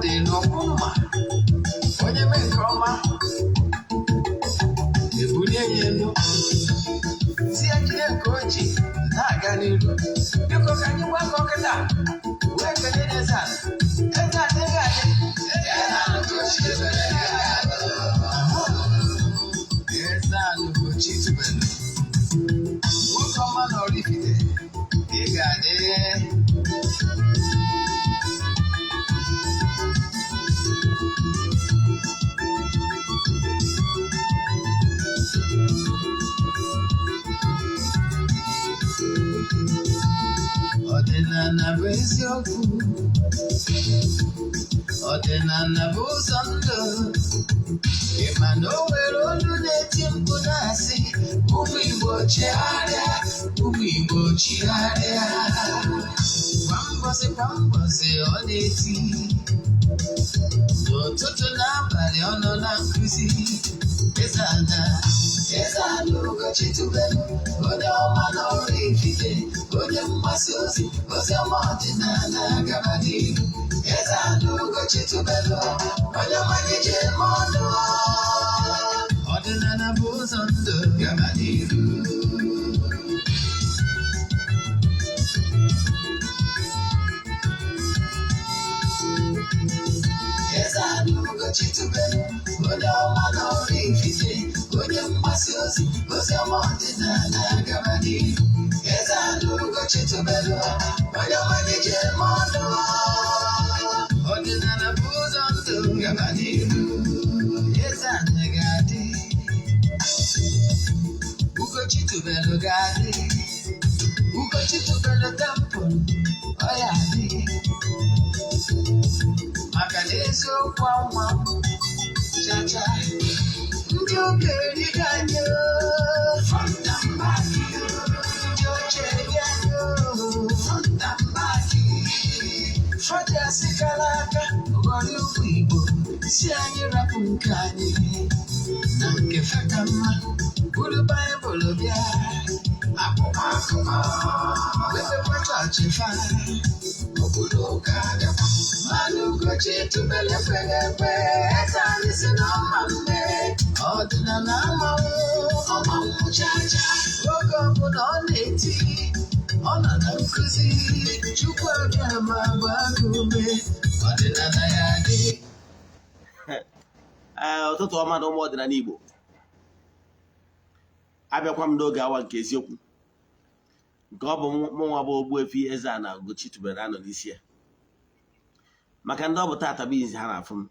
dị n'ọkwụma onye mee nke ọma ebunye ya elu tie jide nke oji na-aga n'iru biko ka anyị gbakọ kịta wee kelee Eze-Ana Eze-Ana ga-adị Eze-Ana Ugochi tubelu nwoke ọma na oraifite ị ga-adị ọdịnala bụ eziokwu ọdịnala bụ ụzọ ndụ ịma na o nwere olu na-eti mkpu na-asị ụmụ Igbo chigharịa ụmụ Igbo chigharịa kwa mbọsị ọ na-eti n'ụtụtụ n'abalị ọ nọ na nkụzi Eze-Ana Ugochi tubelu onye ọma na oraifite onye mgbasa ozi ọma ọdịnala gaba n'ihu Eze-Ana Ugochi tubelu onye mmalite eme ọnụ ọdịnala bụ ụzọ ndụ gaba n'ihu Eze-Ana Ugochi tubelu onye ọma na oraifite onye mgbasa ozi ọma ọdịnala gaba n'ihu Eze-Ana Ugochi tubelu onye mmalite eme ọnụ ọdịnala bụ ụzọ ndụ gaba n'ihu Eze-Ana ga-adị Ugochi tubelu ga-adị Ugochi tubelu tempụl ọ ya adị maka na eziokwu anwa chacha ndị okenye ga anyị ndị ochie ga anyị fọdụ asị kara aka ghọrọ ụmụ Igbo si anyị rapụ nke anyị na nke feka mma bụrụ Baịbụl bịa wepekwa chọọchị fa obodo ụka agakwa mana Ugochi tubelu ekweghị ekwe Eze-Ana si na ọma mme ọdịnala ọmanwụ chacha oge ọbụla ọ na-eti ọ nọ na nkụzi Chukwu abịa ma gbaa gị ume ọdịnala ya dị ụtụtụ ọma na ụmụ ọdịnala Igbo abịakwa m n'oge awa nke eziokwu nke ọ bụ mụnwa bụ Ogbuefi Eze-Ana Ugochi tubelu anọ n'isi ya maka ndị ọ bụ tata bụ izi ha na-afụ m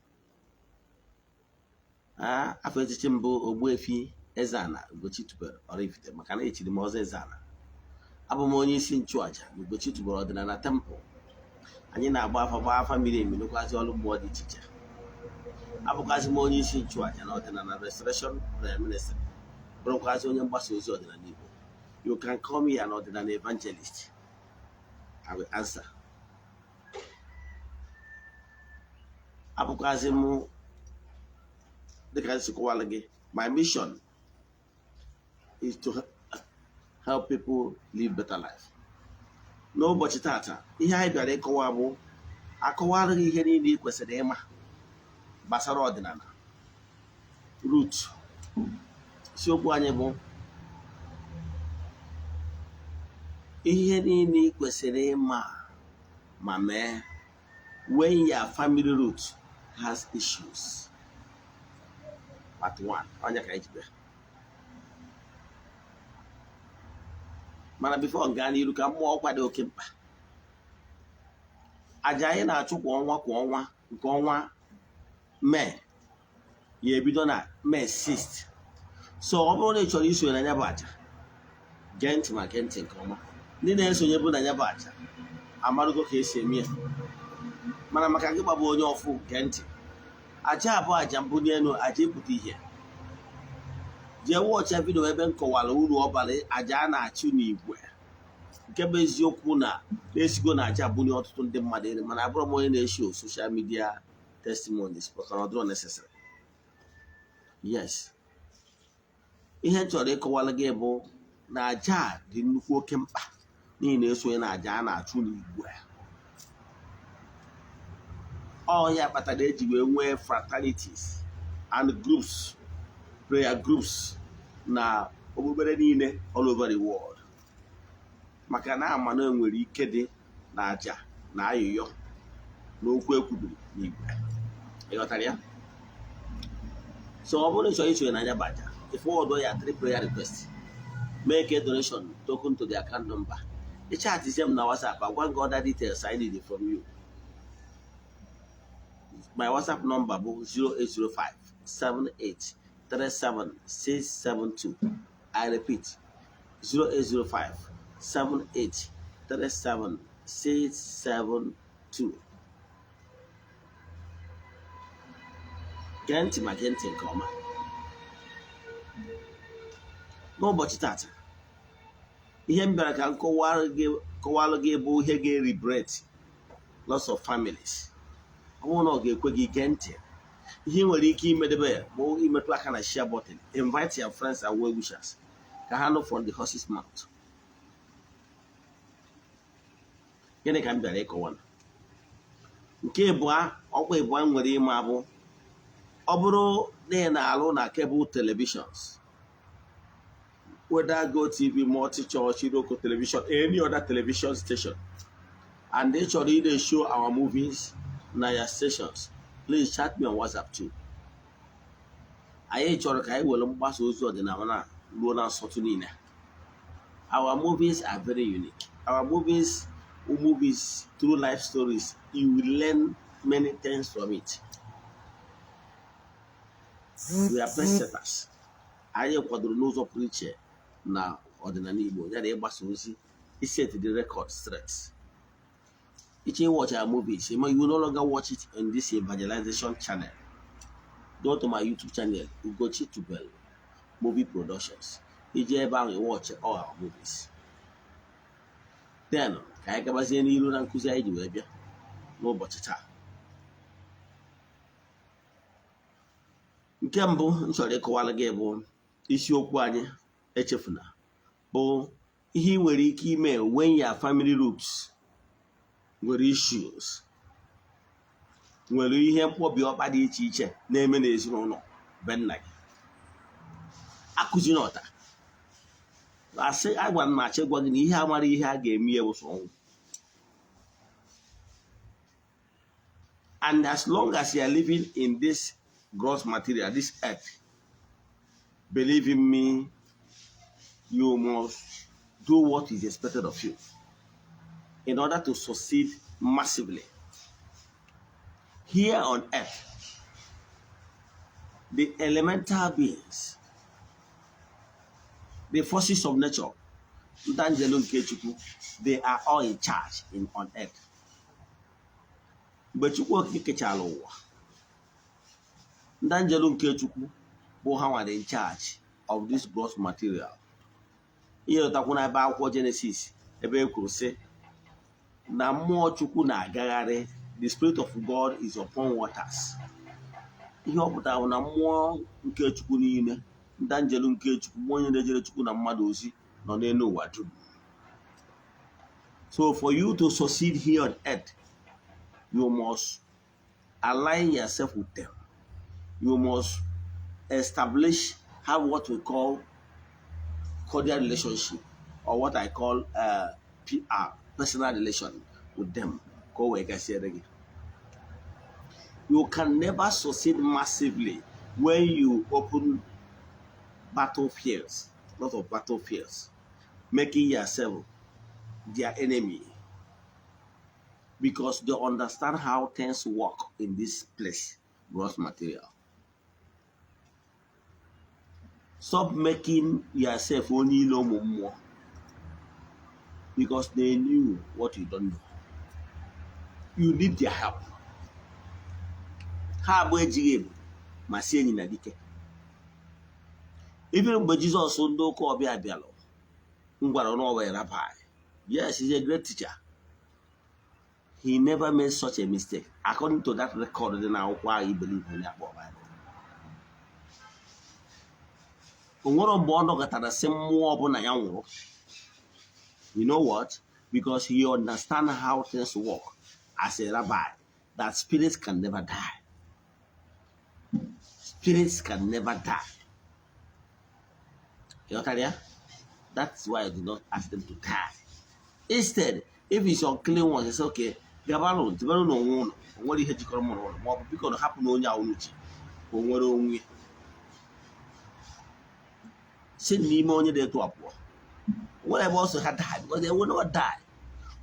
afọ echichi mbụ Ogbuefi Eze-Ana Ugochi tubelu oraifite maka na echiri m ọzọ Eze-Ana abụ m onye isi nchụaja na Ugochi tubelu ọdịnala tempụl anyị na-agba afa miri emi n'okwazị ọrụ mmụọ dị iche iche abụkwazị m onye isi nchụaja na ọdịnala restoration ministry bụrụkwazị onye mgbasa ozi ọdịnala Igbo you can call me an ọdịnala evangelist I will answer abụkwazị m dịka nsikọwala gị my mission is to help people live better life n'ụbọchị tata ihe anyị bịara ịkọwa bụ akọwara gị ihe niile ị kwesịrị ịma gbasara ọdịnala root isiokwu anyị bụ ihe niile ị kwesịrị ịma ma mee when your family root has issues. Part 1 onye ka ejibe mana before gaa n'iru ka mmụọ kwado oke mkpa aja anyị na-achụ kwa ọnwa nke ọnwa Mee ya ebido na Mee 6th so ọ bụrụ na ị chọrọ isonye na ya bụ aja gee ntị ma gee ntị nke ọma ndị na-esonye bụ na ya bụ aja amarugo ka esi eme ya mana maka gị gbabụ onye ọfụ gee ntị aja abụọ aja mbụ n'elu aja ịpụta ihe jee wọchịa vidio ebe m kọwara uru ọbara aja a na-achụ n'igwe nke bụ eziokwu na esigo na aja abụnye ọtụtụ ndị mmadụ ere mana abụrụ m onye na-eshi social media testimonies maka na ọ dịrọ necessary yes ihe m chọrọ ịkọwara gị bụ na aja dị nnukwu oke mkpa n'ihi na esonye na aja a na-achụ n'igwe All ya kpatara eji wee nwee fraternities and groups, prayer groups na okpukpere niile all over the world. Maka na ama na enwere ike dị na aja na ayụyọ na okwu ekwubiri n'igwe. Ịghọtara ya? So ọ bụrụ ịchọrọ iso na anya baja, if order ya 3 prayer requests, make a donation token to the account number. The chat is them na WhatsApp. I want other details I need from you. My WhatsApp number is 0805 78 37 672. I repeat, 0805 78 37 672. Genti ma genti nke ọma. N'ụbọchị tata, ihe m bịara ka m kọwalụ gị bụ ihe ga-regret lots of families. Ọ bụrụ na ọ ga-ekwe gị ige ntị, ihe nwere ike imedebe bụ imetụ aka na share button, invite your friends and well wishers ka ha nụ from the horse's mouth. Gịnị ka m bịara ịkọwa? Nke ịbụa, ọkwa ịbụa m nwere ime abụ, ọ bụrụ na ị na-alụ na cable televisions, whether Go TV, Multi Church, Iroko Television, any other television station, and they should either show our movies na your stations, please chat me on WhatsApp too. Anyị chọrọ ka anyị were mgbasa ozi ọdịnala na ruo na nsọtụ niile. Our movies are very unique. Our movies through life stories. You will learn many things from it. We are best-setters. Anyị kwadoro n'ụzọ pụrụ iche na ọdịnala Igbo ya na ịgbasa ozi, set the record straight. If you watch our movies, you will no longer watch it on this evangelization channel. Go to my YouTube channel, Ugochi Tubelu Movie Productions. You watch all our movies. Then, ka anyị gabazie n'iru na nkụzi anyị ji wee bịa n'ụbọchị taa. Nke mbụ m chọrọ ịkọwara gị bụ isiokwu anyị echefuna, bụ ihe ị nwere ike ime when your family roots nwere issues, nwere ihe mkpọbi ọkpa dị iche iche na-eme n'ezinụlọ be nna gị. Akụzi n'ọta asị agwa m na-achị gwa gị na ihe amara ihe a ga-eme ya bụ ọnwụ. And as long as you are living in this gross material, this earth, believe in me, you must do what is expected of you in order to succeed massively. Here on earth, the elemental beings, the forces of nature, they are all in charge on earth. But you work ụwa, ndị angelo nke Chukwu bụ ha nwere in charge of this gross material. Ihe ọtakwu na ebe akwụkwọ Genesis ebe e kwuru sị na mmụọ Chukwu na-agagharị, the spirit of God is upon waters. Ihe ọ pụtara bụ na mmụọ nke Chukwu niile, ndị angelo nke Chukwu, onye na-ejere Chukwu na mmadụ ozi nọ n'elu ụwa dum. So for you to succeed here on earth, you must align yourself with them. You must establish, have what we call cordial relationship, or what I call PR, personal relation with them. You can never succeed massively when you open battlefields, lot of battlefields, making yourself their enemy, because they understand how things work in this place, gross material. Stop making yourself only know more, because they knew what you don't know. You need their help. Even when Jesus yes, he's a great teacher. He never made such a mistake. According to that record, then now why he believe in that Bible. You know what? Because he understands how things work as a rabbi. that spirits can never die. Spirits can never die. You know what? That's why I do not ask them to die. Instead, if it's unclean ones, it's okay. Gabalo, Tibano no one, what do you have to come on? What because happen on your own? Or what only send me money there to Apua. What I've also had died, but they will not die.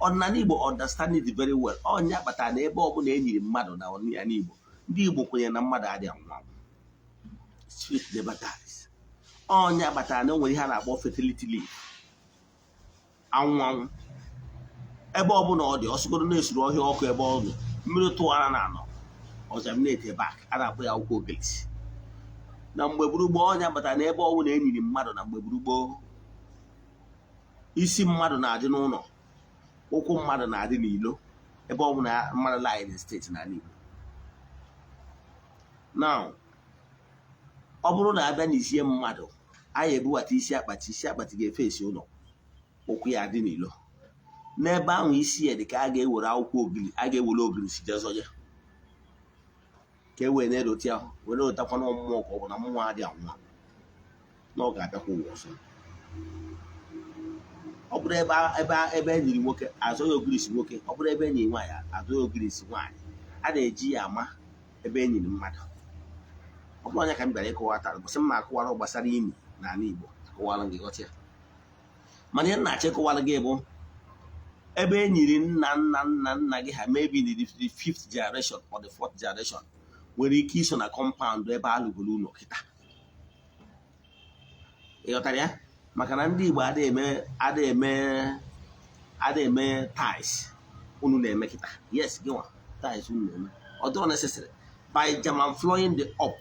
On Nanibo understand it very well. On ya, but I never open any mother now on the Anibo. The Bokoya and mother, I don't want. Spirit never dies. On ya, but I know we had about fertility leave. I want. Ebe ọ bụla ọ dị ọsọgodo na-esuru ọhịa ọkụ ebe ọ dị mmiri tụwara na anọ ọzaminate bak a na-akpọ ya akwụkwọ ogilisi na mgbe gburugburu ọnya batara na ebe ọnwụ na-enyiri mmadụ na mgbe gburugburu isi mmadụ na-adị n'ụlọ ụkwụ mmadụ na-adị n'ilo ebe ọ bụla mmadụ laị na steeti n'ala Igbo. Now ọ bụrụ na abịa n'isie mmadụ anyị ebuwata isi akpati ga-efe esi ụlọ ụkwụ ya adị n'ilo n'ebe ahụ isi ya dị ka a ga-ewere akwụkwọ ogiri a ga-ewere ogiri si jezọ ya ka e wee na-eroti ahụ were rotakwa na mmụọ ka ọ bụ na mmụọ adị anwụ na ọ ga-abịakwa ụwa ọzọ. Ọ bụrụ ebe e nyiri nwoke azụ ya ogiri si nwoke, ọ bụrụ ebe e nyiri nwaanyị azụ ya ogiri si nwaanyị, a na-eji ya ama ebe e nyiri mmadụ. Ọ bụrụ onye ka m bịara ịkọwa taa bụsị mma akụwara gbasara imi n'ala Igbo akụwara gị ghọta ya, mana ihe nna-achọ ịkọwara gị bụ ebe e nyiri nna gị ha maybe the 5th generation or the 4th generation nwere ike iso na compound ebe a lụgoro ụlọ kịta. Ịghọtara ya? Maka na ndị Igbo ada eme ties unu na-eme kịta. Yes, gị nwa ties unu na-eme. Ọ dịrọ necessary by German flowing the up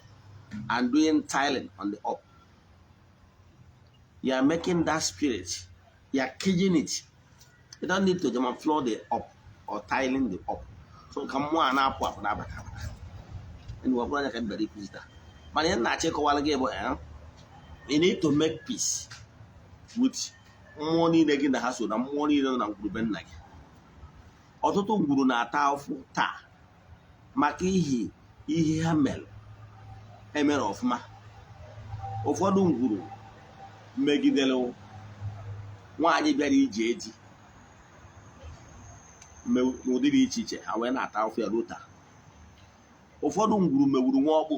and doing tiling on the up. You are making that spirit, you are caging it. You don't need to German flow the up or tiling the up. So come on up and we're going to very pleased. But then I check a while ago, you need to make peace with money in the house, and money in the group. Ọtụtụ ngwuru na-ata afụ taa maka ihe ha emere ọfụma. Ụfọdụ ngwuru megidere nwaanyị bịara ije eji n'ụdị dị iche iche ha wee na-ata afụ ya ruo taa. Ụfọdụ ngwuru mewuru nwa ọkpụ,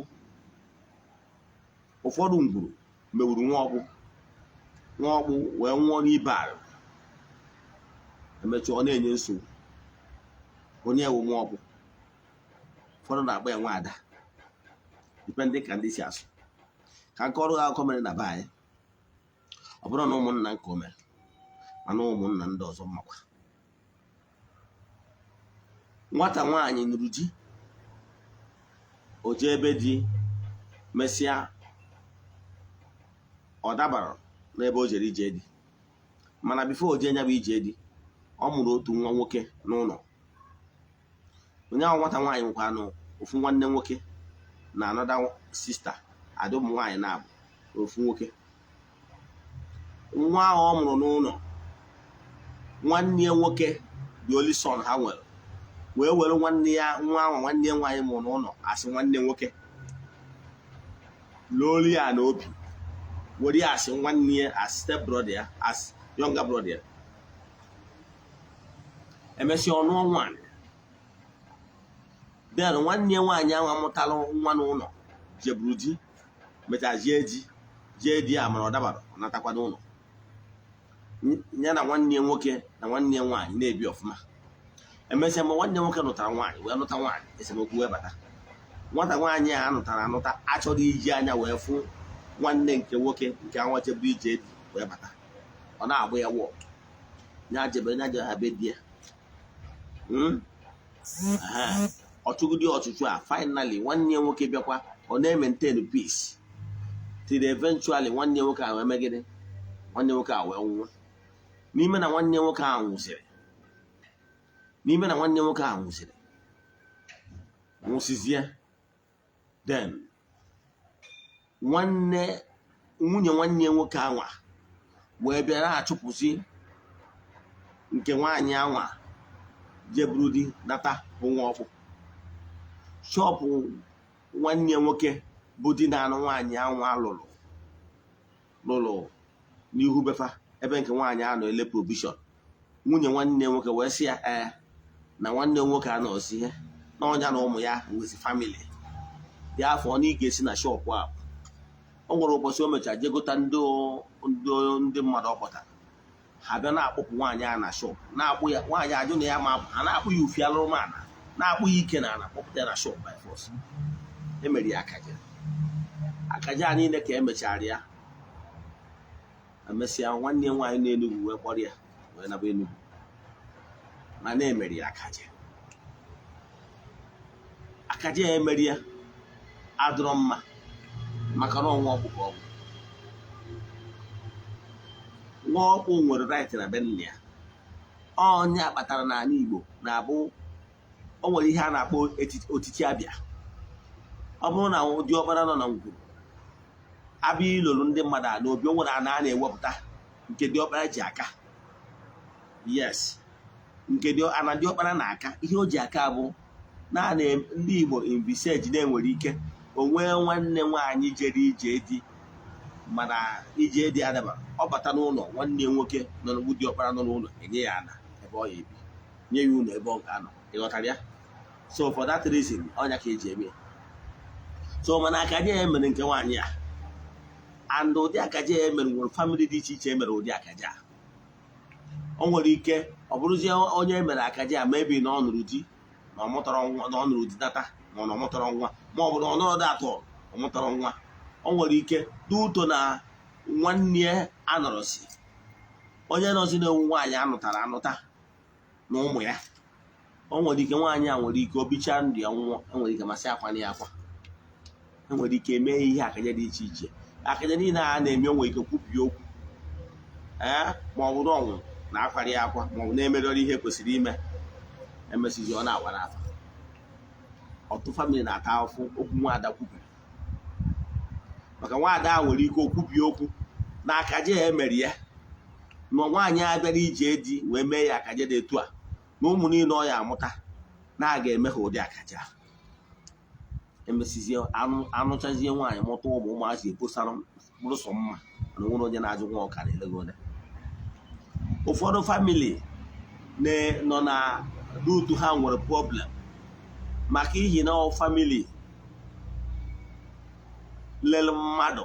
ụfọdụ ngwuru mewuru nwa ọkpụ wee nwụọ n'ibe arụ, emechaa ọ na-enye nsogbu. Onye ewu nwa ọkpụ ụfọdụ na-agba ya nwa ada depending ka ndị si asụ. Ka nke ọrụ akụkọ mere na be anyị, ọ bụrụ na ụmụnna nke o mere mana ụmụnna ndị ọzọ makwa. Nwata nwaanyị nụrụ di, o jee ebe di mesịa ọ dabara n'ebe o jere ije di, mana bifo o jee nya bụ ije di ọ mụrụ otu nwa nwoke n'ụlọ. Onye ahụ nwata nwaanyị nwekwanụ ofu nwanne nwoke na anọda sista ada ụmụ nwaanyị na-abụ ofu nwoke. Nwa ahụ ọ mụrụ n'ụlọ, nwanne ya nwoke dị oli son ha nwere wee were nwanne ya nwa ahụ nwanne ya nwaanyị mụrụ n'ụlọ asị nwanne nwoke loli ya na obi were ya asị nwanne ya as step brother ya as younger brother ya. Emesịa ọnụ nwaanyị bịara nwanne ya nwaanyị ahụ amụtala nwa n'ụlọ jeburu di mechaa jee di ya mara ọ dabara ọ natakwa n'ụlọ ya na nwanne ya nwoke na nwanne ya nwaanyị na-ebi ọfụma. Emesịa ma nwanne nwoke nụtara nwaanyị wee nụta nwaanyị, esemokwu wee bata. Nwata nwaanyị a nụtara anụta achọrọ iji anya wee fụ nwanne nke nwoke nke anwa jeburu ije di wee bata. Ọ na-agba ya wọ nya jebe ha be di ya. Ọchụgide ọchụchụ a finally nwanne ya nwoke bịakwa ọ na-maintain peace till eventually nwanne ya nwoke a wee megide nwanne nwoke a wee nwụọ. N'ime na nwanne nwoke a nwụsịzie, then nwunye nwanne nwoke anwa wee bịara achụpụsị nke nwaanyị anwa jeburu di nata bụ nwa ọkpụ. shọpụ nwanne nwoke bụ di na-anụ nwaanyị anwụ alụrụ lụrụ n'ihu befa ebe nke nwaanyị anọ ele provision. Nwunye nwanne nwoke wee sị ya na nwanne nwoke anọzi ihe na ọnya na ụmụ ya nwezi famili dị afọ ọ na ị ga-esi na shọpụ a. O nwere ụbọchị o mechara jegota ndị mmadụ ọ kpọtara ha bịa na-akpọpụ nwaanyị a na shọpụ na-akpụ ya. Nwaanyị ajụ na ya ma ha na-akpụ ya ufi alụrụmana na-akpụ ya ike na ana kpọpụta ya na shọpụ by force. Emere ya akaja a niile ka emechara ya. Emesịa nwanne ya nwaanyị na-Enugu wee kpọrọ ya wee naba Enugu ma na-emere ya akaja ya emere ya adịrọ mma maka na ọnwa ọkpụ ka ọ bụ nwa ọkpụ nwere right na be nna ya. Onye kpatara n'ala Igbo na-abụ o nwere ihe a na-akpọ otiti abịa. Ọ bụrụ na ụdị ọkpara nọ na ngwuru abịa ilolu ndị mmadụ a n'obi, o nwere ana a na-ewepụta nke dị ọkpara ji aka. Yes, nke ana dị ọkpara na aka. Ihe o ji aka bụ naanị ndị Igbo inviseji na-enwere ike onwe nwanne nwaanyị jere ije di mana ije dị adaba ọ bata n'ụlọ nwanne nwoke nọ n'ụdị ọkpara nọ n'ụlọ enye ya ana ebe ọ ya ebi, nye ya ụlọ ebe ọ ga-anọ. Ịghọtara ya? So for that reason ọnya ka eji eme. So mana akaja ya mere nke nwaanyị a, and ụdị akaja ya mere nwere famili dị iche iche emere ụdị akaja. O nwere ike ọ bụrụzie onye emere akaja a mebi na ọ nụrụ di na ọ mụtara nwa, na ọ nụrụ di nata ma ọ mụtara nwa, ma ọ bụ na ọ nọrọ dị atọ ọ mụtara nwa. O nwere ike dị ụtọ na nwanne ya anọrọsi onye nọzi na-ewu nwaanyị anụtara anụta na ụmụ ya. O nwere ike nwaanyị a nwere ike obicha ndụ ya nwụọ, enwere ike masị akwa ya akwa. Enwere ike mee ihe akaja dị iche iche. Akaja niile a na-eme nwere ike kwupie okwu ma ọ bụ na ọnwụ na-akwara ya akwa ma ọ bụ na-emerọrọ ihe kwesịrị ime emesizi ọ na-awa n'afa. Ọtụtụ famili na-ata afụ okwu nwaada kwupiri maka nwaada a nwere ike okwupie okwu na akaja ya emere ya na nwaanyị a bịara ije di wee mee ya akaja dị etu a na ụmụ niile ọ ya amụta na a ga-eme ha ụdị akaja. Emesizie anụchazie nwaanyị mụta ụmụ ụmụazị eposara bụrụ sọ mma na onwere onye na-ajụ nwa ọka na elegode. Ụfọdụ famili nọ na rutu ha nwere problem maka ihi na famili lele mmadụ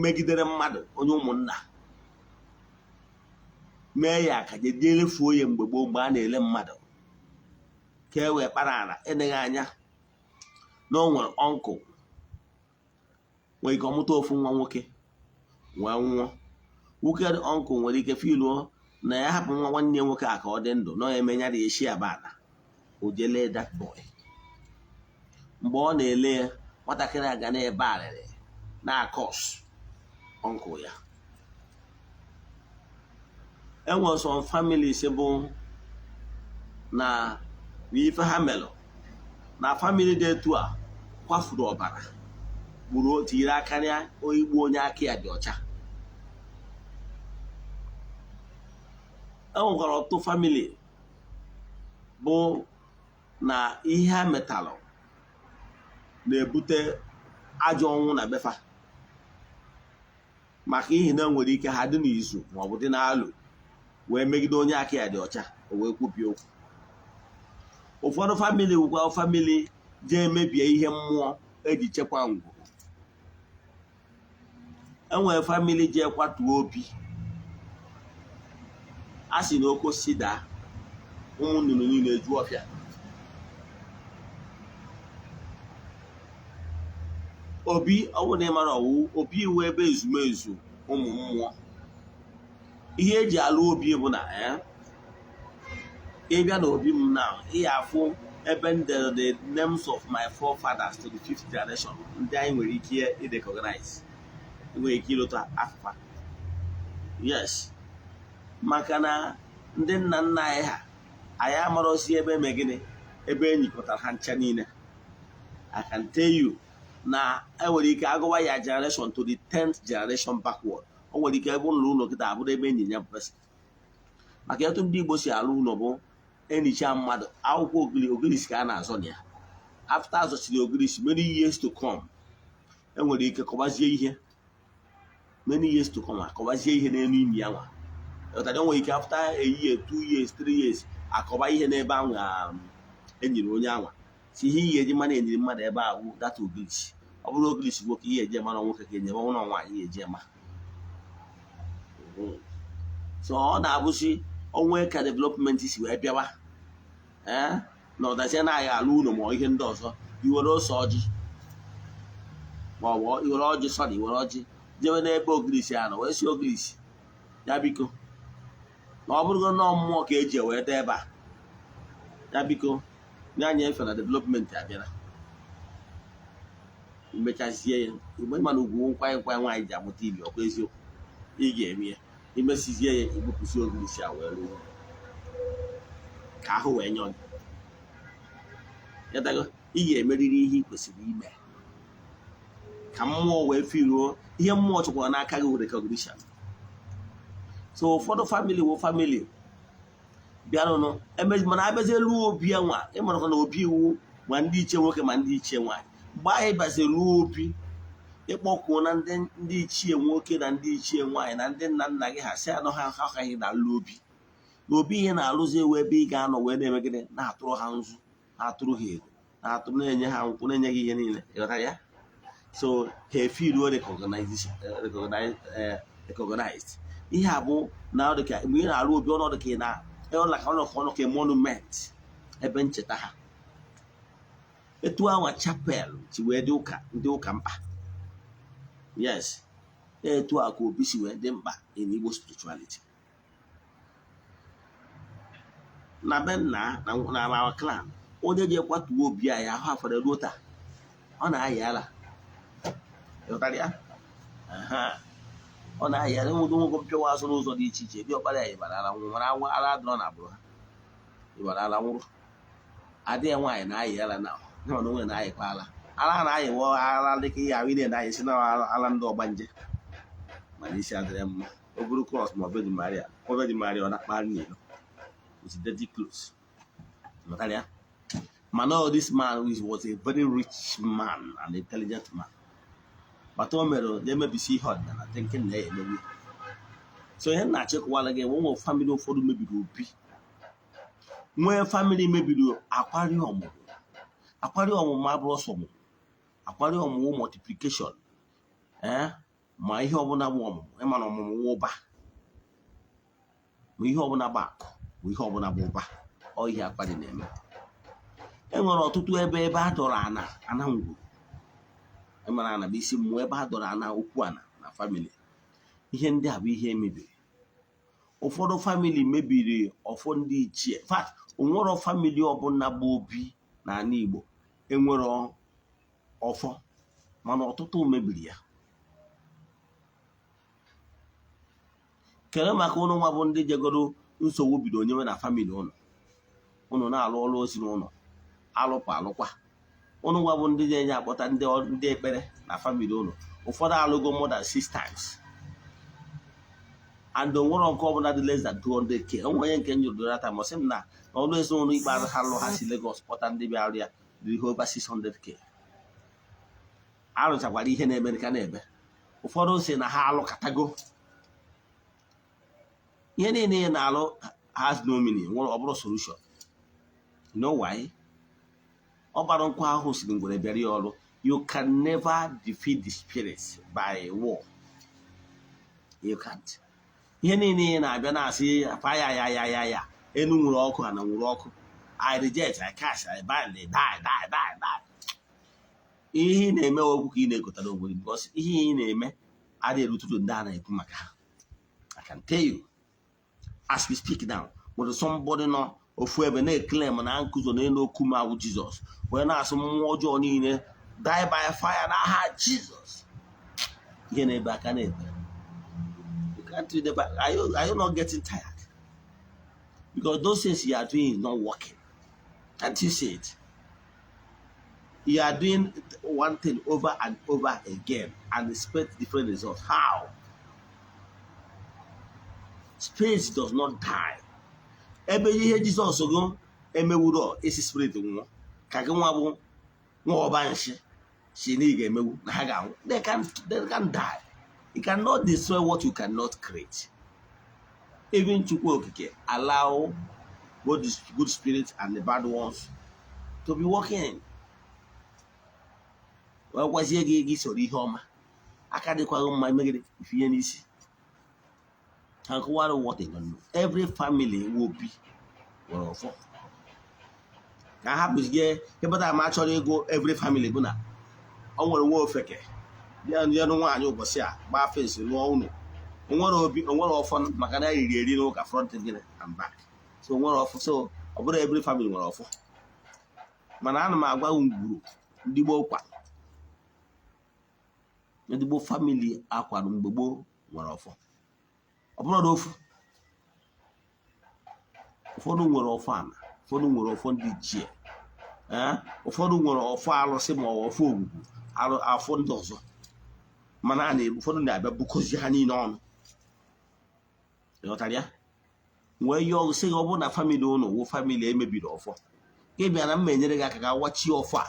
megidere mmadụ onye ụmụnna mee ya akaja delefuo ya mgbe gboo mgbe a na-ele mmadụ ka e wee kpara ala eneghị anya na o nwere ọnkụl nwere ike ọmụta ofu nwa nwoke wee nwụọ. Nwoke ọnkụl nwere ike filuo na ya hapụ nwa nwanne nwoke a ka ọ dị ndụ na ya emenyara ya eshi abana o jele that boy. Mgbe ọ na-ele ya nwatakịrị aga na-ebe arịrị na-akọs ọnkụl ya. Enwere some families bụ na ife ha melụ na famili dị etu a kwafuru ọbara gburu tiri aka ya igbu onye aka ya dị ọcha. Enwekwara ọtụtụ famili bụ na ihe ha metalụ na-ebute ajọ ọnwụ na befa maka ihi na nwere ike ha dị n'izu maọbụ dị n'alụ wee megide onye aka ya dị ọcha o wee kwupie okwu. Ụfọdụ famili bụkwa famili jee emebie ihe mmụọ eji chekwa ngwuru. Enwere famili jee kwatuo obi, a sị na oke osisi daa ụmụ nnụnụ niile eju ọfịa. Obi ọ bụ na ịmara ọwụ obi iwu ebe ezumezu ụmụ mmụọ. Ihe eji alụ obi bụ na ịbịa na obi m na ihe afụ ebe ndere the names of my forefathers to the 5th generation ndị anyị nwere ike idecognize, nwere ike ịlụta afụfa. Yes, maka na ndị nna nna anyị ha anyị amarosi ebe megịnị ebe enyikọtara ha ncha niile. I can tell you na enwere ike agụwa ya generation to the 10th generation backward. O nwere ike ebe ụlọ kịta abụrụ ebe enyi ya person. Maka etu ndị Igbo si alụ ụlọ bụ enicha mmadụ akwụkwọ ogirisi ka a na-azọ na ya. After azọchiri ogirisi, many years to come, enwere ike kọbazie ihe, many years to come, akọbazie ihe n'elu imi ya nwa. Enwere ike after a year, 2 years, 3 years, akọba ihe n'ebe ahụ enyere onye anwa. Si ihe ihe eji mana enyere mmadụ ebe ahụ data ogirisi. Ọ bụrụ ogirisi nwoke ihe eji ema na nwoke ka enye, ọ bụrụ na nwaanyị ihe eji ema. So ọ na-abụzi onwe ka development si wee bịawa na ọdazie na-agha alụ ụlọ ma ihe ndị ọzọ, iwere ose ọjị ma ọ bụ iwere ọjị, sọrọ iwere ọjị jewe n'ebe ogirisi anọ wee si ogirisi ya biko na ọ bụrụgo na mmụọ ka eji wee dee ebe a, ya biko nye anya efe na development abịara, imechazie ya igbe mana ugwu nkwanye nkwanye nwaanyị ji amụta ibi ọkwa eziokwu, ị ga-eme ya imesizie ya igbupụsi ogirisi a wee ruo ka ahụ wee nye ọnya. Ị ga-emerịrị ihe ị kwesịrị ime ka mmụọ wee firuo ihe mmụọ chọkwara n'aka gị recognition. So ụfọdụ family wụ family bịarụnụ mana abịazie luo obi ya nwa, ịmarakwa na obi iwu ma ndị ichie nwoke ma ndị ichie nwaanyị. Mgbe anyị bịazie luo obi, ịkpọkwuo na ndị ichie nwoke na ndị ichie nwaanyị na ndị nna nna gị ha si anọ ha akaghị na alụ obi na obi ihe na-alụzi ewu ebe ị ga-anọ wee na-eme gịnị, na-atụrụ ha nzu, na-atụrụ ha ego, na-atụrụ na-enye ha nkwụ, na-enye gị ihe niile, ịghọtara ya. So ha efiruo recognized. Ihe a bụ na ọ dịka mgbe ị na-arụ obi ọnọdụ ka ị na-ọnụ ka monument, ebe ncheta ha. Etu anwa chapel ji wee dị ụka ndị ụka mkpa. Yes, etu a ka obi si wee dị mkpa in Igbo spirituality. Na be nna na our clan, onye ji ekwatuo obi anyị ahụ afọrọ ruo taa, ọ na-ayị ala, ịghọtara ya. Ọ na-ayị ala, enwere nwoke mpịawa azụ n'ụzọ dị iche iche. Dị ọkpara ya ịbara ala nwụrụ, mara ara adịrọ na agbụrụ ha, ịbara ala nwụrụ. Adịghị nwaanyị na-ayị ala na mana onwe na-ayịkwa ala. Ala na-ayịwa ala dịka ihe ahụ ị na-ayị si na ala ndị ọgbanje, mana isi adịrị mma. O buru cross ma Virgin Maria, ọ na-akpagharị n'ilo with dirty clothes. Man, no, this man was a very rich man, an intelligent man. But they may be see hot and I think maybe. So here na check while again, one family for maybe will be. When family maybe do aquarium marvelous aquarium multiplication. My ihe ọbụla bụ ịma na ọmụmụ ụba. Ma ihe ọbụla bụ akụ, bụ ihe ọbụla bụ ụba. Ọ ihe akpali na-eme. Enwere ọtụtụ ebe a dọrọ ana ngwu. Emara ana bụ isi mmụọ ebe a dọrọ ana okwu ana na family. Ihe ndị a bụ ihe emebiri. Ụfọdụ family mebiri ọfọ ndị ichie. In fact, onwere family ọbụla bụ obi na ala Igbo enwere ọfọ, mana ọtụtụ mebiri ya. Kere maka ụnụ nwa bụ ndị jegoro nsogbu bido onyewe na family ụnụ na-alụ ọrụ osi n'ụlọ, alụkwa. Ụnụ nwa bụ ndị na-enye akpọta ndị ekpere na family ụnụ. Ụfọdụ alụgo more than 6 times. And onwere nke ọbụla dị less than 200k. Onwe nke njụrụ data ma sị m na ọrụ ezinụlọ ikpeazụ ha lụ ha si Lagos kpọta ndị bịara ya dị over 600k. Arụchakwara ihe na-eme ka na-ebe. Ụfọdụ si na ha alụkatago. Ihe niile na-alụ has no meaning, nwere ọ bụrụ solution. You know why? Ọ bara nkwa ahụ siri ngwere bịara ya ọrụ. You can never defeat the spirits by war. You can't. Ihe niile na-abịa na-asị fire ya enu nwere ọkụ ana nwere ọkụ. I reject, I cast, I bind, they die. Ihe na-eme okwu ka ị na-egotara onwe gị, because ihe ị na-eme adịghị erututu ndị a na-ekwu maka ha. I can tell you, as we speak now, when somebody nọ ofu ebe na-eclaim na nkuzo n'elu okwu ma bụ Jizọs, wee na-asụ mmụọ ọjọọ niile die by fire n'aha Jizọs. Ihe na-ebe aka na-ebe. You can't read the back. Are you not getting tired? Because those things you are doing is not working. Can't you see it? You are doing one thing over and over again and expect different results. How? Space does not die. ebe ihe Jizọs go emewuro isi spirit nwụọ ka gị nwa bụ nwa ọba nshi si na ị ga-emewu na ha ga-anwụ. They can die. You cannot destroy what you cannot create. Even Chukwu Okike allow both the good spirits and the bad ones to be working. Well, was ye gị soro ihe ọma aka dịkwaghị mma megide ifinye n'isi. What they don't know. Every family will be well off. I have to get but I'm actually go every family go now. I want to work fake. You don't want you go see my face no no. I want to be one of fun makana you know front again and back. So one of so about every family will off. Manana ma gwa nguru ndị Igbo kwa. Ndị Igbo family akwa mgbe gboo nwere ọfọ. Ọ bụrụ na ụfọdụ nwere ọfọ ana, ụfọdụ nwere ọfọ ndị ichie, ụfọdụ nwere ọfọ alụsị ma ọfọ ogbugbu, afọ ndị ọzọ. Mana ụfọdụ na-abịa bukọzie ha niile ọnụ. Ịghọtara ya? Wee yọọ sị ọ bụrụ na famili ụnụ wụ famili emebiri ọfọ. Ka ị bịa na mma enyere gị aka ka wachi ọfọ a.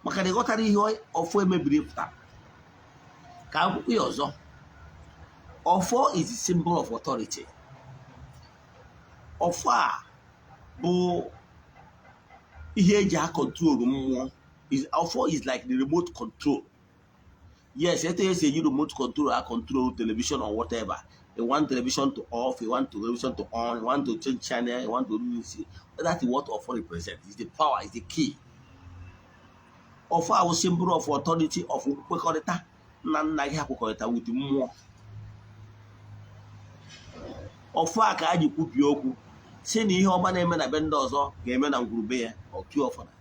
Maka na ịghọtara ihe ọfọ emebiri pụtara. Ka akwụkwọ ya ọzọ. Ofo is the symbol of authority. Ofo bụ ihe eji control mmụọ. Ofo is like the remote control. Yes, you say you remote control or control television or whatever. You want television to off, you want television to on, you want to change channel, you want to do this. That's what Ofo represents. It's the power, it's the key. Ofo is a symbol of authority of kwekọrịta na nna gị ha kwekọrịta with mmụọ. Ọfọ a ka a ji kwubi okwu si na ihe ọma na-eme na be ndị ọzọ ga-eme na ngwurube ya ọtụ ọfọna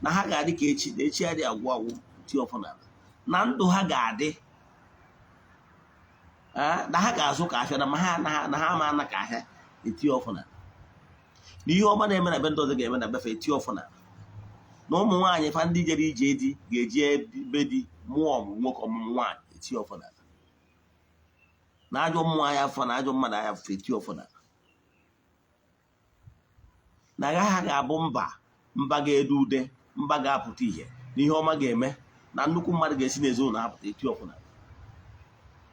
na ha ga-adị ka echi na echi adị agwụ agwụ ti ọfọna na ndụ ha ga-adị na ha ga-azụ ka ahịa na ha ama ana ka ahịa eti ọfọna na ihe ọma na-eme na be ndị ọzọ ga-eme na befe eti ọfọna na ụmụ nwaanyị fa ndị jere ije di ga-eji ebe di mụọ ọmụmụ nwoke ọmụmụ nwaanyị eti ọfọna na ajọ mmụọ anya afọ na ajọ mmadụ anya afọ eti ọfọna na agaghị ga-abụ mba ga-edu ude mba ga-apụta ihe na ihe ọma ga-eme na nnukwu mmadụ ga-esi n'ezinụlọ apụta eti ọfọna.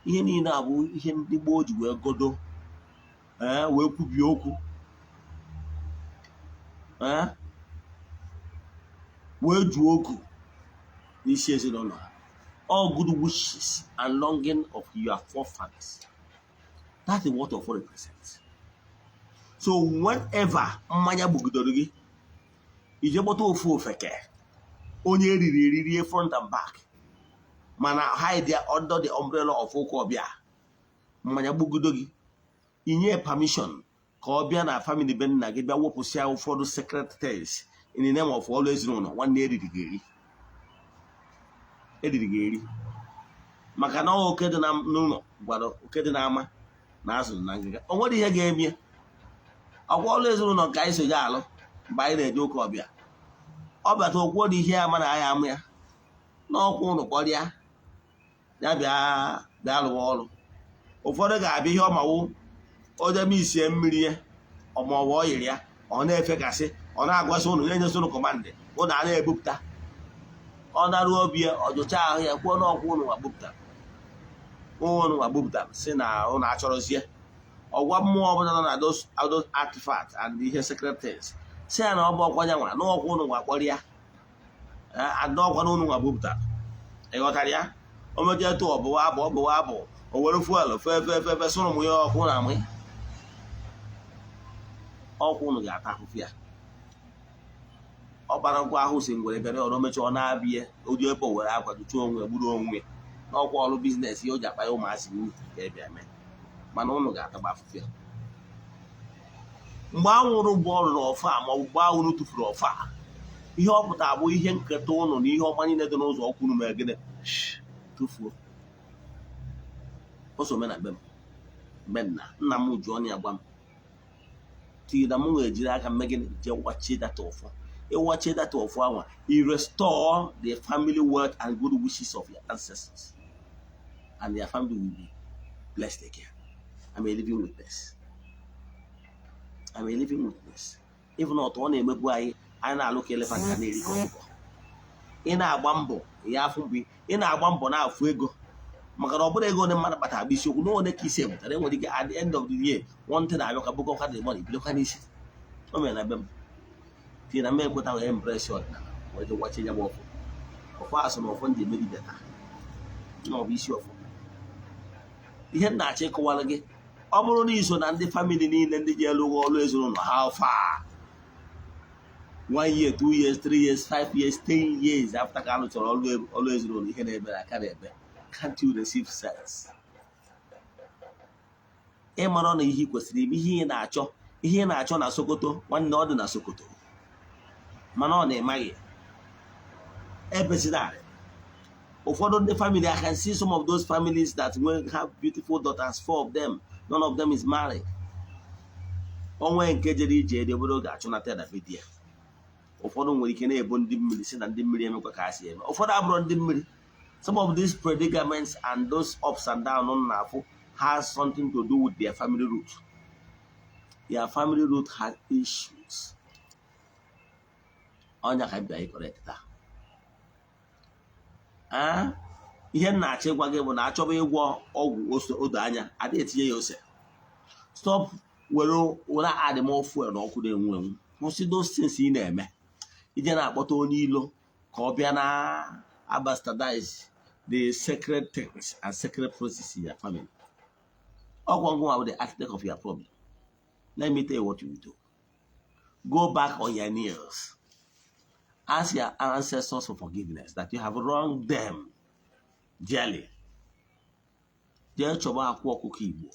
Ihe niile abụ ihe ndị gboo ji wee godo wee kwubie okwu wee juo oku n'isi ezinụlọ ha. All good wishes and longing of your forefathers. That is what Ofo represents. So whenever mmanya gbugidoro gị, ije gbota ofu ofeke, onye eriri front and back, mana hide there under the umbrella of Okobia, mmanya gbugido gị, inye permission ka ọ bịa na family be nna gị bịa wepụsịa ụfọdụ secret things in the name of always known nwanne eriri gị maka na oke dị na n'ụlọ gwara oke dị n'ama na azụ na ngịga o nwere ihe ga-eme ọkwa ọlụ ezinụlọ nke anyị so ya alụ mgbe anyị na-eje ụka ọbịa ọ bịata okwu dị ihe ama na ya amụ ya n'ọkwa ụlọ kpọrịa ya bịa lụwa ọrụ. Ụfọdụ ga-abịa ihe ọmawu ojeme isie mmiri ya ọmaọwa ọ yiri ya ọ na-efekasị ọ na-agwasị ụnụ na-enyesi ụnụ kọmandị ụnụ a na-ebupụta ọ narụ obi ya ọ jụcha ahụ ya kwuo n'ọkwa ụnụ gbupụtara si na ụnụ achọrọzie ọgwa mmụọ ọbụla nọ na those artifacts and ihe secretaries si ya na ọ bụ ọkwa ya nwa n'ọkwa ụnụ nwa kpọrọ ya adọọkwa na ụnụ nwa gbupụtara. Ịghọtara ya? O mejee tụ ọbụwa abụ o were fuelu fefe sụrụ m ya ọkụ na amụ ọkwa ụnụ ga-ata ahụfụ ya. Ọ bara nkwa ahụ si ngwere bịara ọrụ mechaa ọ na-abịa oji ebe o were akwa duchuo onwe gburu onwe n'ọkwa ọrụ biznes ya o ji akpa ya ụmụasị n'ihi ka ebịa mee mana ụnụ ga-atagba afụfụ ya. Mgbe anwụrụ bụ ọrụ na ọfa ma ọ bụ mgbe anwụrụ tụfuru ọfa ihe ọ pụtara bụ ihe nketa ụnụ na ihe ọma niile dị n'ụzọ ọkwụ unu mere gịnị tụfuo. O so me na be m mgbe nna m ji ọnụ ya gwa m tii na m ga-ejiri aka mme gịnị jee wachie data ụfọ ịwachie data ụfọ anwa i restore the family wealth and good wishes of your ancestors and their family will be blessed again. I'm a living witness. I'm a living witness. If not, ọ na-emegbu anyị na-alụ ka elephant ka na-eri ka ọkụkọ. Ị na-agba mbọ ya afụ mgbe ị na-agba mbọ na-afụ ego maka na ọ bụrụ ego onye mmadụ kpatara bụ isiokwu na onye ka isi ebutara enwere ike at the end of the year nwantị na-abịa ka bụkọ dị mmadụ ibidokwa n'isi o mere na be m tii na m ekweta wee embresi ọdịnala wee je gwachi ya bụ ọfọ asụ na ọfọ ndị emebidata na ọ bụ isi ọfọ ihe m na-achọ ịkọwara gị ọ bụrụ na iso na ndị famili niile ndị ji elu ụgwọ ọrụ ezinụlọ ha far 1 year 2 years 3 years 5 years 10 years after ka alụchara ọrụ ezinụlọ ihe na-ebe na aka na-ebe can't you receive sense ịmara na ihe kwesịrị ime ihe ị na-achọ na Sokoto nwanne ọ dị na Sokoto mana ọ na-emaghị ebezinarị ụfọdụ ndị family I can see some of those families that will have beautiful daughters 4 of them none of them is married onwe nke jere ije ede obodo ga-achụnata na vidiyo ụfọdụ nwere ike na-ebo ndị mmiri si na ndị mmiri emekwa ka ha si eme ụfọdụ abụrụ ndị mmiri some of these predicaments and those ups and downs on n'afọ has something to do with their family root. Their family root has issues. Onya ka bịa correct ta. Ihe na-achọ ịgwa gị bụ na achọba ịgwọ ọgwụ odo anya adịghị etinye ya ose. Stop were add more fuel na ọkụ na-enwu enwu. Kwụsị those things ị na-eme. Ije na-akpọta onye ilo ka ọ bịa na bastardize the sacred things and sacred processes in your family. Ogwangwa with the architect of your problem. Let me tell you what you will do. Go back on your knees. Ask your ancestors for forgiveness that you have wronged them dearly. Jee chọba akwụ ọkụkọ Igbo.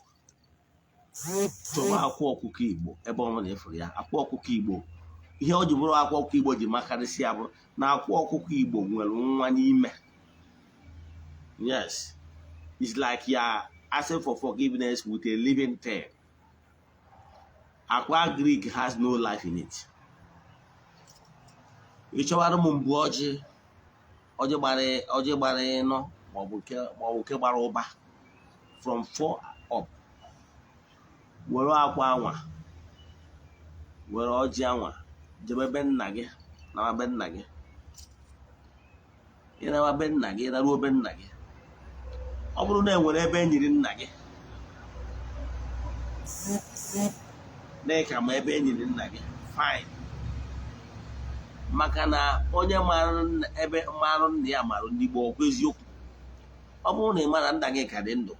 Chọba akwụ ọkụkọ Igbo ebe ọ na-efuru ya. Akwụ ọkụkọ Igbo. Ihe o ji bụrụ akwụ ọkụkọ Igbo ji makarịsị ya bụ na akwụ ọkụkọ Igbo nwere nwa n'ime. Yes. It's like you're asking for forgiveness with a living thing. Aqua Greek has no life in it. Ịchọwara m mgbe ọjị gbara ịnọ maọbụ nke gbara ụba from 4 up. Were akwa anwa were ọjị anwa jebe be nna gị na be nna gị. Ị na be nna gị naruo be nna gị. Ọ bụrụ na enwere ebe e nyiri nna gị na-eka ma ebe e nyiri nna gị fine maka na onye marụ ebe marụ nna ya marụ ndị Igbo ọkwa eziokwu ọ bụrụ na ị mara nna gị ka dị ndụ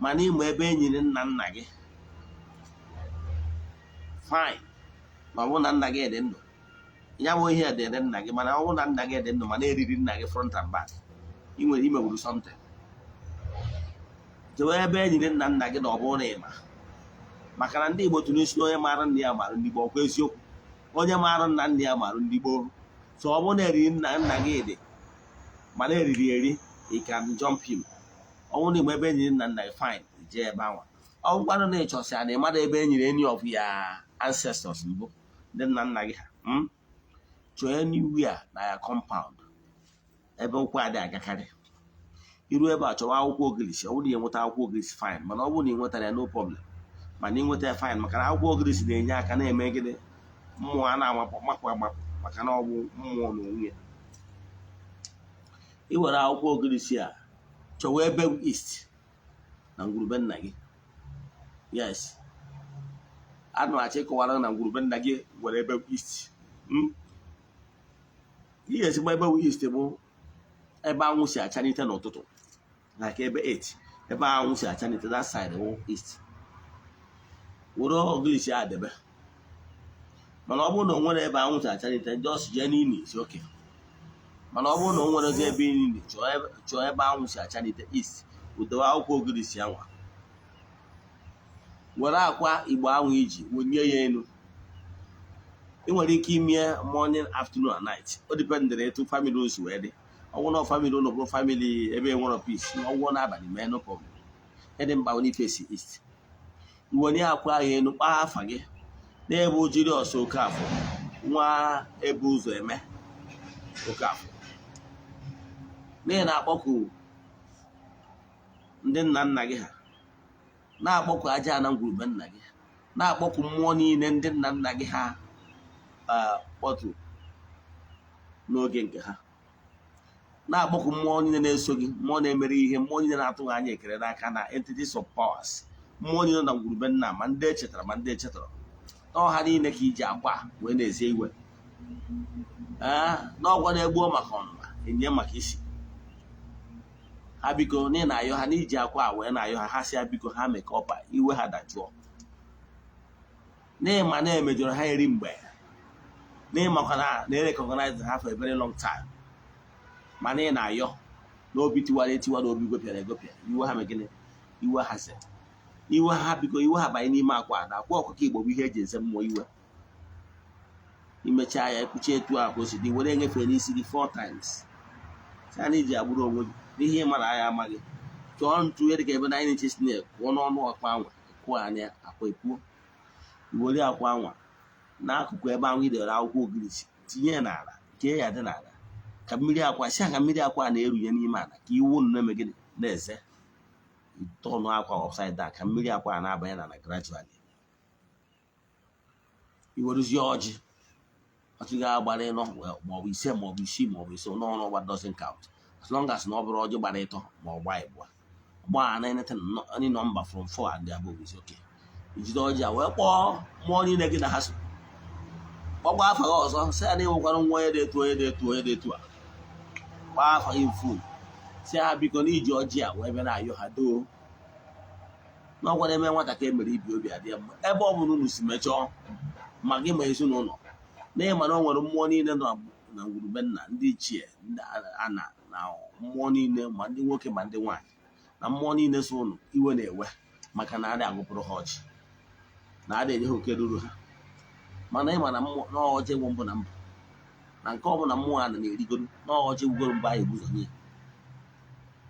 mana ịma ebe e nyiri nna nna gị fine ma ọ bụrụ na nna gị dị ndụ ya bụ ihe dịrị nna gị mana ọ bụrụ na nna gị dị ndụ mana eriri nna gị front and back ị nwere imewuru something jewe ebe e nyiri nna nna gị na ọ bụrụ na ịma maka na ndị Igbo tụrụ isi onye maara nna ya marụ ndị Igbo ọkwa eziokwu onye maara nna nna ya marụ ndị Igbo so ọ bụrụ na eriri nna nna gị dị mana eriri eri you can jump him ọ bụrụ na ịma ebe e nyiri nna nna gị fine jee ebe ahụ ọ bụkwanụ na ịchọsịa na ịmara ebe e nyiri any of ya ancestors mbụ ndị nna nna gị ha chọọ anywhere na ya compound ebe ụkwụ adị agakarị iru ebe a chọwa akwụkwọ ogirisi ọ bụrụ na ị nweta akwụkwọ ogirisi fine mana ọ bụrụ na ị nwetara ya no problem mana ị nweta ya fine maka na akwụkwọ ogirisi na-enye aka na-eme gịnị mmụọ a na-amapụ maka na ọ bụ mmụọ na onwe ya ị were akwụkwọ ogirisi a chọwa ebe east na ngwurube nna gị yes anụ achọ ịkọwara na ngwurube nna gị were ebe east ihe ezigbo ebe east bụ ebe anwụ si achanite n'ụtụtụ like ebe 8 ebe anwụ si achanite that side wụ east were ogirisi a debe mana ọ bụrụ na o nwere ebe anwụ si achanite just jee n'ili isi oke mana ọ bụrụ na o nwere ozi ebe niile chọọ ebe anwụ si achanite east udewe akwụkwọ ogirisi anwa were akwa Igbo anwụ iji wunye ya elu ị nwere ike ime morning afternoon and night o dipendere etu family osi wee dị ọgwụ na family ụlọ bụrụ family ebe nwere peace ọgwụgwọ n'abalị mee no problem ịdị mkpa onye fesi east iwenye akwa ahụ elu kpaa afa gị n'ebe ojiri ọsọ Okafọ nwa ebe ụzọ eme Okafọ n'ihi na akpọkụ ndị nna nna gị ha na-akpọkụ aja na ngwurube nna gị na-akpọku mmụọ niile ndị nna nna gị ha kpọtụ n'oge nke ha, na-akpọku mmụọ niile na-eso gị, mmụọ na-emere ihe, mmụọ niile na-atụghị anya ekele n'aka na entities of powers, mmụọ niile na ngwurube nna ma ndị echetara ma ndị echetara, n'ọha niile ka iji agba wee na-ezie iwe n'ọgwa na-egbuo maka ọnụma enye maka isi ha. Biko na ị na-ayọ ha n'iji akwa wee na-ayọ ha, ha si ya biko ha mee ka ọpa iwe ha dajụọ, n'ịma na-emejọrọ ha eri mgbe, n'ịmakwa na-recognize ha for a very long time, mana ị na-ayọ n'obi tiwara etiwa na obi gopịara egopịa, iwe ha megịnị, iwe ha se iwe ha, biko iwe ha banye n'ime akwa na akwa ọkụkọ Igbo bụ ihe eji eze mmụọ iwe. Imechaa ya ekpuchi etu a ka o si dị, were enyefe n'isi gị 4 times, si a na iji agbụrụ onwe gị n'ihe ị mara anya amaghị, chọọ ntu ihe dịka ebe 9 inches nail kwụọ n'ọnụ akwa anwa, kwụọ anya akwa epuo, iwere akwa anwa n'akụkụ ebe ahụ idere akwụkwọ ogirisi tinye ya n'ala, kee ya dị n'ala, ka mmiri akwa si ka mmiri akwa na-erunye n'ime ala, ka iwu unu na-eme gịnị na-eze ịtọnụ akwa upside down, ka mmiri akwa na-abanye n'ala gradually. Iwerezie ọjị ga-agbara ịnọ maọbụ ise maọbụ isii maọbụ ise n'ọnụ ọgba doesn't count, as long as na ọ bụrụ ọjị gbara ịtọ ma ọ gbaa ịbụa, gbaa na any number from 4 and above is okay. Ijide ọjị a wee kpọọ mmụọ niile gị na ha so, kpọgba afa gị ọzọ, sị ya na ịnwekwara nwa onye dị etu a, gbaa afa gị mfu, si ha biko na iji ọjị a wee bịa na-ayọ ha doo n'ọgwa na-eme nwata ka emere ibi obi adị mma. Ebe ọ bụla unu si mechọọ ma gị ma ezinụlọ, na ịma na o nwere mmụọ niile nọ na ngwurube nna, ndị ichie, ndị ana na mmụọ niile ma ndị nwoke ma ndị nwaanyị, na mmụọ niile so unu iwe na-ewe maka na adị agụpụrụ ha ọjị na adị enye ha oke ruru ha. Mana ịma na ọjị egwu mbụ na mbụ na nke ọbụla mmụọ a na-erigoro n'ọjị gwugoro mbụ anyị ebuzo nye,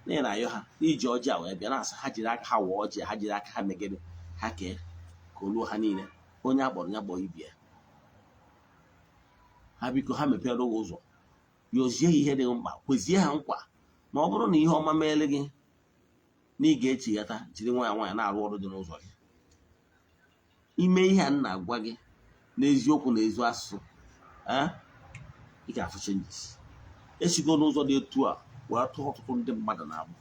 n'ihi na ayọ ha n'iji ọjị a wee bịa na-asa ha jiri aka ha wee ọjị, ha jiri aka ha megide ha kee ka oluo ha niile, onye akpọrọ ya kpọọ ibie ha. Biko ha mepere ụgwọ ụzọ, yozie ihe dị mkpa, kwezie ha nkwa na ọ bụrụ na ihe ọma meele gị na ị ga-echighata, jiri nwayọ nwayọ na-arụ ọrụ dị n'ụzọ gị. Ime ihe a na-agwa gị n'eziokwu na ezu asụsụ, ị ga-afụ changes. Esigo n'ụzọ dị etu a wee tụọ ọtụtụ ndị mmadụ na-agbụ.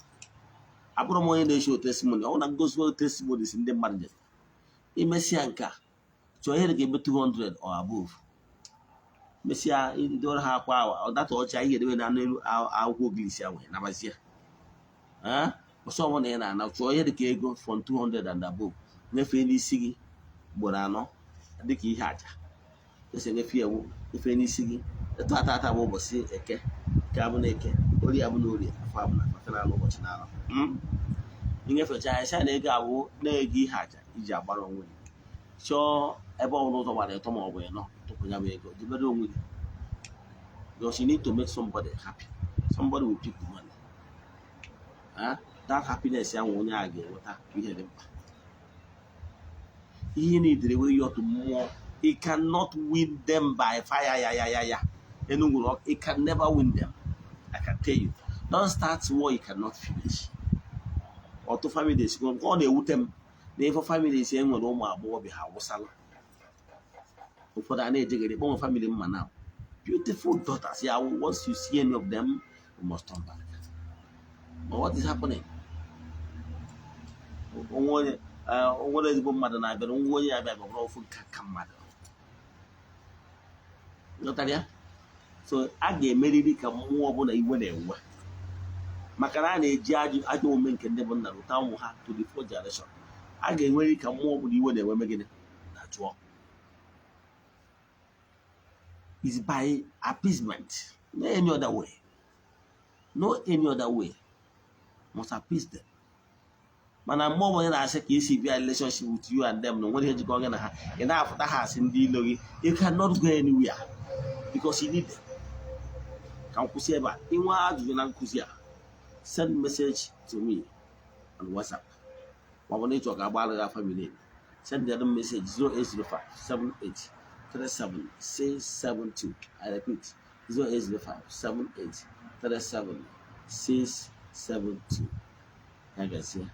Abụrụ m onye na-eche testimony, ọ na ngosi testimony si ndị mmadụ dị. Imesịa nke a chọọ ihe dị ka ebe 200 or above, mesịa idoro ha akwa awa ọdata ọcha ihe edebe na n'elu akwụkwọ ogirisi ahụ nabazie ọsọ ọbụla ị na-ana, chọọ ihe dị ka ego from 200 and above, nyefee n'isi gị ugboro 4 dịka ihe aja esi enyefe ewu, nyefee n'isi gị. Etu ata bụ ụbọchị eke, nke abụ na eke, orie abụ na orie, afọ abụ na afọ na ụbọchị na ala. Inyefecha ya sị na ego abụ na-ego ihe aja iji agbara onwe gị. Chọọ ebe ọbụla ụzọ gbara ịtọ ma ọ bụ ịnọ, tụpụ ya bụ ego debere onwe gị, because you need to make somebody happy. Somebody will pick the money. That happiness ya nwe onye a ga-enweta ihe dị mkpa. Ihe na-edere we you to mmụọ, he cannot win them by fire. Ya Enugu, he can never win them. I can tell you. Don't start war you cannot finish. Otu families go ọ na-ewute m na ifo families enwere ụmụ agbọghọ bi ha wụsala. Ụfọdụ a na-ejegere kpọnwe family mma now. Beautiful daughters. Yeah, once you see any of them, you must turn back. But what is happening? Onwere ezigbo mmadụ na-abịa, onye ya abịa bụrụ ofu ka mmadụ. Ghọtara ya? So a ga-emeriri ka mmụọ ọbụla iwe na-ewe, maka na a na-eji ajọ omume nke ndị bụ nna rụta ụmụ ha to the 4th generation. A ga-enweriri ka mmụọ ọbụla iwe na-ewe megide na jụọ. Is by appeasement, no any other way. No any other way. Must appease them. Mana mmụọ onye na-asị ka isi bịa relationship with you and them, no nwere ihe jikọ gị na ha, ị na-afụta ha asị ndị ilo gị, you cannot go anywhere because you need them. Ka m kwụsị ebe a, inwe ajụjụ na nkụzi a, send message to me on WhatsApp. Ma ọ bụ na ịchọ ka agbara gị family, send them message 08057837672. I repeat, 08057837672. I can see.